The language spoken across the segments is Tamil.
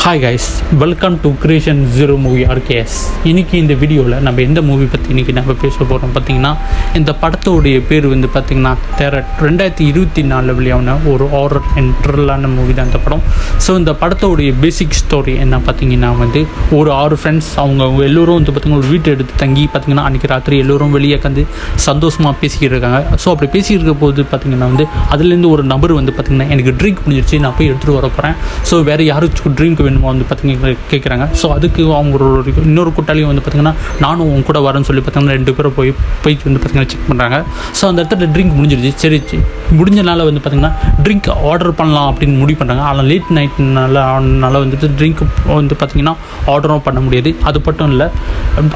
Hi guys, welcome to creation zero movie RKS. இன்றைக்கி இந்த வீடியோவில் நம்ம எந்த மூவி பற்றி இன்றைக்கி நம்ம பேச போகிறோம் பார்த்திங்கன்னா, இந்த படத்தோடைய பேர் வந்து பார்த்திங்கன்னா டெரர். 2024 வெளியான ஒரு ஹாரர் அண்ட் த்ரில்லான மூவி தான் இந்த படம். ஸோ இந்த படத்தோடைய பேசிக் ஸ்டோரி என்ன பார்த்திங்கன்னா வந்து, ஒரு 6 ஃப்ரெண்ட்ஸ் அவங்க எல்லோரும் வந்து பார்த்திங்கன்னா ஒரு வீட்டை எடுத்து தங்கி பார்த்திங்கன்னா அன்றைக்கி ராத்திரி எல்லோரும் வெளியே கந்து சந்தோஷமாக பேசிக்கிட்டு இருக்காங்க. ஸோ அப்படி பேசிக்கிட்டு போது பார்த்திங்கன்னா வந்து அதுலேருந்து ஒரு நபர் வந்து பார்த்திங்கன்னா எனக்கு ட்ரிங்க் முடிஞ்சிருச்சு, நான் போய் எடுத்துகிட்டு வர போகிறேன், ஸோ வேறு யாருக்கும் ட்ரிங்க் வேணுமோ வந்து பார்த்திங்கன்னா கேட்குறாங்க. ஸோ அதுக்கு அவங்க இன்னொரு கூட்டாளியும் வந்து பார்த்திங்கன்னா நானும் அவங்க கூட வரேன்னு சொல்லி பார்த்திங்கன்னா 2 பேரும் போய் வந்து பார்த்திங்கன்னா செக் பண்ணுறாங்க. ஸோ அந்த இடத்துல ட்ரிங்க் முடிஞ்சிருச்சு. சரி, முடிஞ்சனால வந்து பார்த்திங்கன்னா ட்ரிங்க் ஆர்டர் பண்ணலாம் அப்படின்னு முடிவு பண்ணுறாங்க. ஆனால் லேட் நைட்னால வந்துட்டு ட்ரிங்க் வந்து பார்த்திங்கன்னா ஆர்டரும் பண்ண முடியாது. அது மட்டும் இல்லை,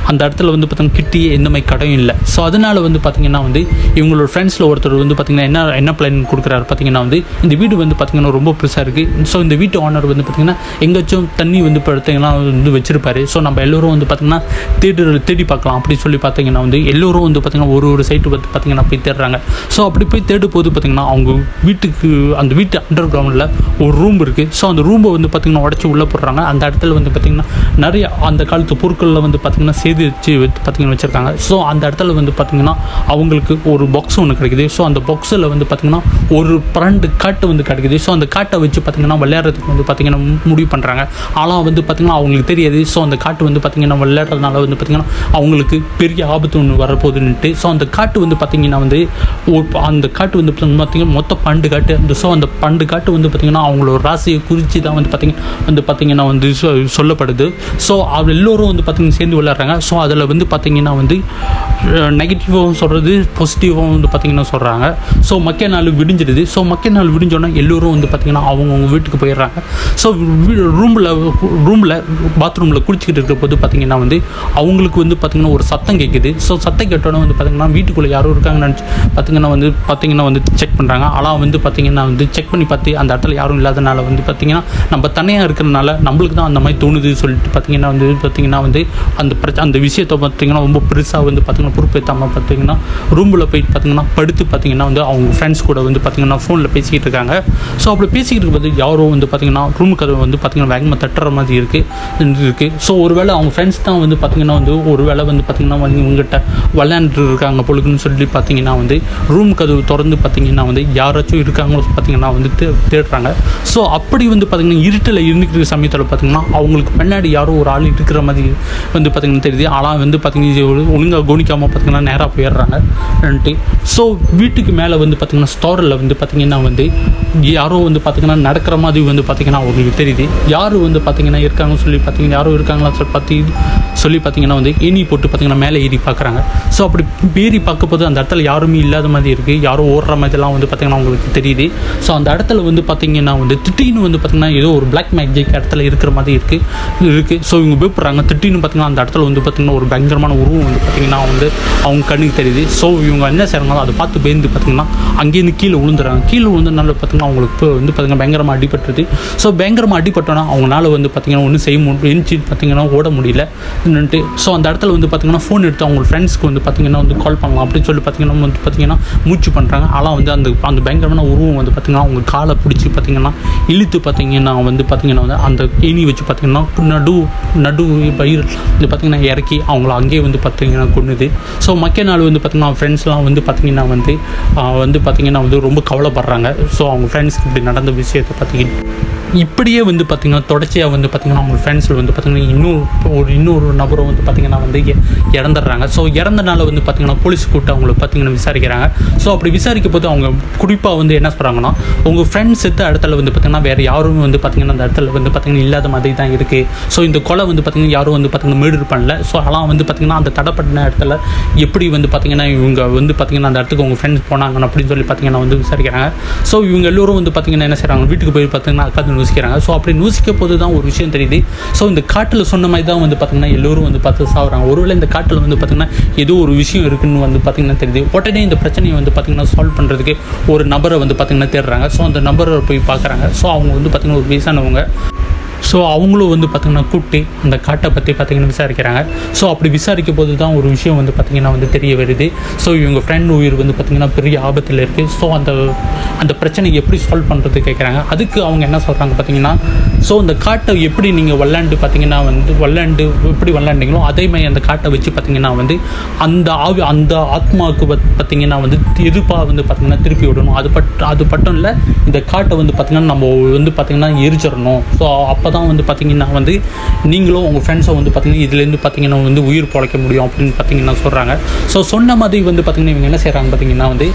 அந்த இடத்துல வந்து பார்த்திங்கன்னா கிட்டியே எந்த மாதிரி கடையும் இல்லை. ஸோ அதனால் வந்து பார்த்திங்கன்னா வந்து இவங்களோட ஃப்ரெண்ட்ஸில் ஒருத்தர் வந்து பார்த்திங்கன்னா என்ன பிளான் கொடுக்குறாரு பார்த்திங்கன்னா வந்து, இந்த வீடு வந்து பார்த்திங்கன்னா ரொம்ப பெருசாக இருக்குது. ஸோ இந்த வீட்டு ஓனர் வந்து பார்த்திங்கன்னா எங்கேயாச்சும் தண்ணி வந்து பார்த்திங்கன்னா வந்து வச்சுருப்பாரு. ஸோ நம்ம எல்லோரும் வந்து பார்த்திங்கன்னா தேடி பார்க்கலாம் அப்படின்னு சொல்லி பார்த்திங்கன்னா வந்து எல்லோரும் வந்து பார்த்திங்கன்னா ஒரு சைட்டு வந்து பார்த்திங்கன்னா போய் தேடுறாங்க. ஸோ அப்படி போய் தேடும் போது பார்த்திங்கன்னா அவங்க அந்த வீட்டு அண்டர் கிரவுண்டில் ஒரு ரூம் இருக்குது. ஸோ அந்த ரூமை வந்து பார்த்திங்கன்னா உடச்சி உள்ளே போடுறாங்க. அந்த இடத்துல வந்து பார்த்திங்கன்னா நிறைய அந்த காலத்து பொருட்களில் வந்து பார்த்திங்கன்னா சேதிச்சு பார்த்திங்கன்னா வச்சுருக்காங்க. ஸோ அந்த இடத்துல வந்து பார்த்திங்கன்னா அவங்களுக்கு ஒரு பாக்ஸ் ஒன்று கிடைக்குது. ஸோ அந்த பாக்ஸில் வந்து பார்த்திங்கன்னா ஒரு 2 காட்டு வந்து கிடைக்குது. ஸோ அந்த காட்டை வச்சு பார்த்திங்கன்னா விளையாடுறதுக்கு வந்து பார்த்திங்கன்னா முடிவு பண்ணுறாங்க. ஆனால் வந்து பார்த்திங்கன்னா அவங்களுக்கு தெரியாது. ஸோ அந்த காட்டு வந்து பார்த்திங்கன்னா விளையாடுறதுனால வந்து பார்த்திங்கன்னா அவங்களுக்கு பெரிய ஆபத்து ஒன்று வரப்போகுதுன்ட்டு. ஸோ அந்த காட்டு வந்து பார்த்திங்கன்னா வந்து அந்த காட்டு வந்து பார்த்திங்கன்னா மொத்தம் 12 காட்டு. ஸோ அந்த 12 காட்டு வந்து பார்த்திங்கன்னா அவங்களோட ராசியை குறித்து தான் வந்து பார்த்திங்கன்னா வந்து சொல்லப்படுது. ஸோ அவங்க எல்லோரும் வந்து பார்த்திங்கன்னா சேர்ந்து விளையாடுறாங்க. ஸோ அதில் வந்து பார்த்திங்கன்னா வந்து நெகட்டிவாகவும் சொல்கிறது, பாசிட்டிவாகவும் வந்து பார்த்திங்கன்னா சொல்கிறாங்க. ஸோ மக்கள் நாள் விடிஞ்சிடுது. ஸோ மக்கள் நாள் விடிஞ்சோன்னா எல்லோரும் வந்து பார்த்திங்கன்னா அவங்கவுங்க வீட்டுக்கு போயிடுறாங்க. ஸோ ரூமில் பாத்ரூமில் குளிச்சுக்கிட்டு இருக்கிற போது பார்த்திங்கன்னா வந்து அவங்களுக்கு வந்து பார்த்திங்கன்னா ஒரு சத்தம் கேட்குது. ஸோ சத்தம் கேட்டோன்னே வந்து பார்த்திங்கன்னா வீட்டுக்குள்ளே யாரும் இருக்காங்கன்னு நினச்சி பார்த்திங்கன்னா வந்து செக் பண்ணுறாங்க. ஆனால் வந்து பார்த்திங்கன்னா வந்து செக் பண்ணி பார்த்து அந்த இடத்துல யாரும் இல்லாதனால வந்து பார்த்திங்கன்னா நம்ம தனியாக இருக்கிறனால நம்மளுக்கு தான் அந்த மாதிரி தோணுது சொல்லிட்டு பார்த்திங்கன்னா வந்து அந்த விஷயத்தை பார்த்திங்கன்னா ரொம்ப பெருசாக வந்து பார்த்திங்கன்னா பொறுப்பேற்றாமல் பார்த்திங்கன்னா ரூமில் போய் பார்த்திங்கன்னா படுத்து பார்த்திங்கன்னா வந்து அவங்க ஃப்ரெண்ட்ஸ் கூட வந்து பார்த்திங்கன்னா ஃபோனில் பேசிக்கிட்டு இருக்காங்க. ஸோ அப்படி பேசிக்கிட்டு இருக்கும்போது யாரோ வந்து பார்த்திங்கன்னா ரூம் கதவை வந்து பார்த்திங்கன்னா வேகமாக தட்டுற மாதிரி இருக்குது. ஸோ ஒருவேளை அவங்க ஃப்ரெண்ட்ஸ் தான் வந்து பார்த்திங்கன்னா வந்து ஒரு வேளை வந்து பார்த்திங்கன்னா வந்து இவங்ககிட்ட விளையாண்டு இருக்காங்க பொழுதுன்னு சொல்லி பார்த்திங்கன்னா வந்து ரூம் கதவு திறந்து பார்த்திங்கன்னா வந்து யாராச்சும் இருக்காங்களோ பார்த்திங்கன்னா வந்து தேடுறாங்க. ஸோ அப்படி வந்து பார்த்திங்கன்னா இருட்டில் இருந்துக்கிற சமயத்தில் பார்த்திங்கன்னா அவங்களுக்கு பின்னாடி யாரோ ஒரு ஆள் இருக்கிற மாதிரி வந்து பார்த்திங்கன்னா தெரியுது. ஆனால் வந்து பார்த்திங்கன்னா ஒழுங்காக கவனிக்காமல் பார்த்திங்கன்னா நேராக போயிடுறாங்க. ஸோ வீட்டுக்கு மேலே வந்து பார்த்திங்கன்னா ஸ்டோரில் வந்து பார்த்திங்கன்னா வந்து யாரோ வந்து பார்த்திங்கன்னா நடக்கிற மாதிரி வந்து பார்த்திங்கன்னா அவங்களுக்கு தெரியுது. யார் வந்து பார்த்திங்கன்னா இருக்காங்கன்னு சொல்லி பார்த்திங்கன்னா யாரும் இருக்காங்களா சொல்லி பார்த்திங்கன்னா வந்து ஏணி போட்டு பார்த்திங்கன்னா மேலே ஏறி பார்க்குறாங்க. ஸோ அப்படி ஏறி பார்க்க போது அந்த இடத்துல யாருமே இல்லாத மாதிரி இருக்குது. யாரும் ஓடுற மாதிரிலாம் வந்து பார்த்திங்கன்னா அவங்களுக்கு தெரியுது. ஸோ அந்த இடத்துல வந்து பார்த்திங்கன்னா வந்து திட்டின்னு வந்து பார்த்திங்கன்னா ஏதோ ஒரு பிளாக் மேஜிக் இடத்துல இருக்கிற மாதிரி இருக்குது. ஸோ இவங்க பயப்படுறாங்க. திட்டின்னு பார்த்திங்கன்னா அந்த இடத்துல வந்து பார்த்திங்கன்னா ஒரு பயங்கரமான உருவம் வந்து பார்த்திங்கன்னா வந்து அவங்க கண்ணுக்கு தெரியுது. ஸோ இவங்க என்ன செய்கிறாங்களோ அதை பார்த்து பயந்து பார்த்திங்கன்னா அங்கேருந்து கீழே விழுந்துறாங்க. கீழே விழுந்தனால பார்த்திங்கன்னா அவங்களுக்கு வந்து பார்த்திங்கன்னா பயங்கரமாக அடிபட்டுருது. ஸோ பயங்கரமாக அடிபட்டோன்னா அவங்களால வந்து பார்த்திங்கன்னா ஒன்றும் செய்ய எழுச்சி பார்த்திங்கன்னா ஓட முடியல. ஸோ அந்த இடத்துல வந்து பார்த்திங்கன்னா ஃபோன் எடுத்து அவங்க ஃப்ரெண்ட்ஸ்க்கு வந்து பார்த்திங்கன்னா வந்து கால் பண்ணலாம் அப்படின்னு சொல்லி பார்த்திங்கன்னா வந்து பார்த்திங்கன்னா மூச்சு பண்ணுறாங்க. ஆனால் வந்து அந்த பயங்கரமான உருவம் வந்து பார்த்திங்கன்னா அவங்க காலை பிடிச்சி பார்த்திங்கன்னா இழுத்து பார்த்திங்கன்னா வந்து அந்த ஏணி வச்சு பார்த்திங்கன்னா நடு பயிர் வந்து பார்த்திங்கன்னா இறக்கி அவங்கள அங்கேயே வந்து பார்த்திங்கன்னா கொண்டுது. ஸோ மக்கள் நாள் வந்து பார்த்திங்கன்னா ஃப்ரெண்ட்ஸ்லாம் வந்து பார்த்திங்கன்னா வந்து பார்த்திங்கன்னா வந்து ரொம்ப கவலைப்படுறாங்க. ஸோ அவங்க ஃப்ரெண்ட்ஸ்க்கு இப்படி நடந்த விஷயத்தை பார்த்திங்கன்னா இப்படியே வந்து பார்த்திங்கன்னா தொடர்ச்சியாக வந்து பார்த்திங்கன்னா அவங்க ஃப்ரெண்ட்ஸில் வந்து பார்த்திங்கன்னா இன்னொரு நபரும் வந்து பார்த்திங்கன்னா வந்து இறந்துடுறாங்க. ஸோ இறந்தனால வந்து பார்த்திங்கன்னா போலீஸ் கூப்பிட்டு அவங்கள பார்த்திங்கன்னா விசாரிக்கிறாங்க. ஸோ அப்படி விசாரிக்க போது அவங்க குறிப்பாக வந்து என்ன சொல்கிறாங்கன்னா, உங்கள் ஃப்ரெண்ட்ஸ் எடுத்த இடத்துல வந்து பார்த்திங்கன்னா வேறு யாரும் வந்து பார்த்திங்கன்னா அந்த இடத்துல வந்து பார்த்திங்கன்னா இல்லாத மாதிரி தான் இருக்குது. ஸோ இந்த கொலை வந்து பார்த்திங்கன்னா யாரும் வந்து பார்த்திங்கன்னா மர்டர் பண்ணல. ஸோ அதெல்லாம் வந்து பார்த்திங்கன்னா அந்த தடைப்பட்ட இடத்துல எப்படி வந்து பார்த்திங்கன்னா இவங்க வந்து பார்த்திங்கன்னா அந்த இடத்துக்கு உங்கள் ஃப்ரெண்ட்ஸ் போனாங்கன்னு அப்படின்னு சொல்லி பார்த்திங்கன்னா வந்து விசாரிக்கிறாங்க. ஸோ இவங்க எல்லோரும் வந்து பார்த்திங்கன்னா என்ன செய்கிறாங்க, வீட்டுக்கு போய் பார்த்திங்கன்னா உட்காந்து நூசிக்கிறாங்க. ஸோ அப்படி நூசிக்க போது தான் ஒரு விஷயம் தெரியுது. ஸோ இந்த காட்டில் சொன்ன மாதிரி தான் வந்து பார்த்திங்கன்னா எல்லோரும் வந்து பார்த்து சாகுறாங்க. ஒருவேளை இந்த காட்டில் வந்து பார்த்திங்கன்னா ஏதோ ஒரு விஷயம் இருக்குன்னு வந்து பார்த்திங்கன்னா தெரியுது. உடனே இந்த பிரச்சனையை வந்து பார்த்திங்கன்னா சால்வ் பண்ணுறதுக்கு ஒரு நபரை வந்து பார்த்திங்கன்னா தேடுறாங்க. ஸோ அந்த நபரை போய் பார்க்குறாங்க. ஸோ அவங்க வந்து பார்த்திங்கன்னா ஒரு வயசானவங்க. ஸோ அவங்களும் வந்து பார்த்திங்கன்னா கூப்பிட்டு அந்த காட்டை பற்றி பார்த்திங்கன்னா விசாரிக்கிறாங்க. ஸோ அப்படி விசாரிக்கும் போது தான் ஒரு விஷயம் வந்து பார்த்திங்கன்னா வந்து தெரிய வருது. ஸோ இவங்க ஃப்ரெண்ட் உயிர் வந்து பார்த்திங்கன்னா பெரிய ஆபத்தில் இருக்குது. ஸோ அந்த பிரச்சனை எப்படி சால்வ் பண்ணுறது கேட்குறாங்க. அதுக்கு அவங்க என்ன சொல்கிறாங்க பார்த்திங்கன்னா, ஸோ அந்த காட்டை எப்படி நீங்கள் பார்த்திங்கன்னா வந்து எப்படி விளாண்டிங்களோ அதேமாதிரி அந்த காட்டை வச்சு பார்த்திங்கன்னா வந்து அந்த ஆத்மாவுக்கு பார்த்திங்கன்னா வந்து எதிர்ப்பாக வந்து பார்த்திங்கன்னா திருப்பி விடணும். அது மட்டும் இல்லை, இந்த காட்டை வந்து பார்த்திங்கன்னா நம்ம வந்து பார்த்திங்கன்னா எரிச்சிடணும். ஸோ அப்போ தான் வந்து பார்த்திங்கன்னா வந்து நீங்களும் உங்கள் ஃப்ரெண்ட்ஸை வந்து பார்த்திங்கன்னா இதுலேருந்து பார்த்திங்கன்னா வந்து உயிர் பிழைக்க முடியும் அப்படின்னு பார்த்திங்கன்னா சொல்கிறாங்க. ஸோ சொன்ன மாதிரி வந்து பார்த்திங்கன்னா இவங்க என்ன செய்கிறாங்க பார்த்திங்கன்னா வந்து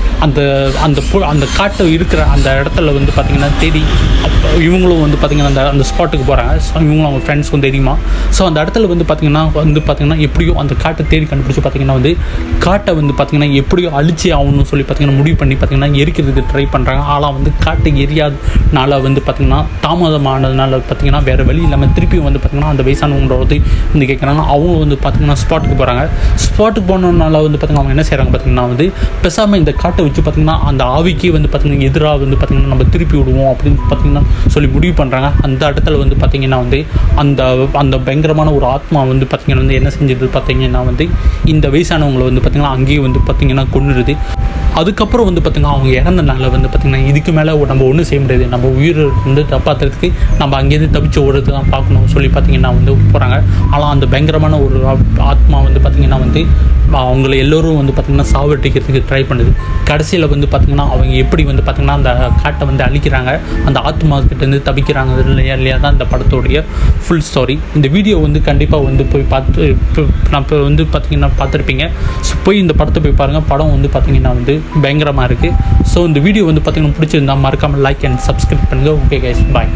அந்த காட்டை இருக்கிற அந்த இடத்துல வந்து பார்த்திங்கன்னா தேடி இவங்களும் வந்து பார்த்திங்கன்னா அந்த ஸ்பாட்டுக்கு போகிறாங்க. ஸோ இவங்களும் அவங்க ஃப்ரெண்ட்ஸ்க்கும் தெரியுமா. ஸோ அந்த இடத்துல வந்து பார்த்திங்கன்னா எப்படியோ அந்த காட்டை தேடி கண்டுபிடிச்சி பார்த்திங்கன்னா வந்து காட்டை வந்து பார்த்திங்கன்னா எப்படியோ அழிச்சி ஆகணும்னு சொல்லி பார்த்திங்கன்னா முடிவு பண்ணி பார்த்திங்கன்னா எரிக்கிறதுக்கு ட்ரை பண்ணுறாங்க. ஆனால் வந்து காட்டை எரியாதனால வந்து பார்த்திங்கன்னா தாமதமானதுனால பார்த்திங்கன்னா வேறு வழி இல்லாமல் திருப்பியும் வந்து பார்த்திங்கன்னா அந்த வயசானவங்களோட வந்து கேட்குறாங்க. அவங்க வந்து பார்த்திங்கன்னா ஸ்பாட்டுக்கு போகிறாங்க. ஸ்பாட்டுக்கு போனதுனால வந்து பார்த்திங்கன்னா அவங்க என்ன செய்கிறாங்க பார்த்திங்கன்னா வந்து பேசாமல் இந்த காட்டை வச்சு பார்த்திங்கன்னா அந்த ஆவிக்கே வந்து பார்த்திங்கன்னா எதிராக வந்து பார்த்திங்கன்னா நம்ம திருப்பி விடுவோம் அப்படின்னு பார்த்திங்கன்னா சொல்லி முடிவு பண்ணுறாங்க. அந்த இடத்துல வந்து பார்த்திங்கன்னா வந்து அந்த பயங்கரமான ஒரு ஆத்மா வந்து பார்த்திங்கன்னா வந்து என்ன செஞ்சது பார்த்திங்கன்னா வந்து இந்த வயசானவங்களை வந்து பார்த்திங்கன்னா அங்கேயே வந்து பார்த்திங்கன்னா கொன்னுடுது. அதுக்கப்புறம் வந்து பார்த்திங்கன்னா அவங்க இறந்தனால வந்து பார்த்திங்கன்னா இதுக்கு மேலே நம்ம ஒன்றும் செய்ய முடியாது, நம்ம உயிர் வந்து காப்பாற்றுறதுக்கு நம்ம அங்கேருந்து தப்பிச்சு ஓடுறது தான் பார்க்கணும் சொல்லி பார்த்திங்கன்னா வந்து போகிறாங்க. ஆனால் அந்த பயங்கரமான ஒரு ஆத்மா வந்து பார்த்திங்கன்னா வந்து அவங்கள எல்லோரும் வந்து பார்த்திங்கன்னா சாவடிக்கிறதுக்கு ட்ரை பண்ணுது. கடைசியில் வந்து பார்த்திங்கன்னா அவங்க எப்படி வந்து பார்த்திங்கன்னா அந்த காட்டை வந்து அழிக்கிறாங்க, அந்த ஆத்மாக்கிட்டேருந்து தப்பிக்கிறாங்க இல்லையா தான் இந்த படத்தோடைய ஃபுல் ஸ்டோரி. இந்த வீடியோ வந்து கண்டிப்பாக வந்து போய் நான் இப்போ வந்து பார்த்திங்கன்னா பார்த்துருப்பீங்க. ஸோ போய் இந்த படத்தை போய் பாருங்கள். படம் வந்து பார்த்திங்கன்னா வந்து பயங்கரமாக இருக்குது. ஸோ இந்த வீடியோ வந்து பார்த்திங்கன்னா பிடிச்சிருந்தா மறக்காமல் லைக் அண்ட் சப்ஸ்கிரைப் பண்ணுங்கள். ஓகே கைஸ், பாய்.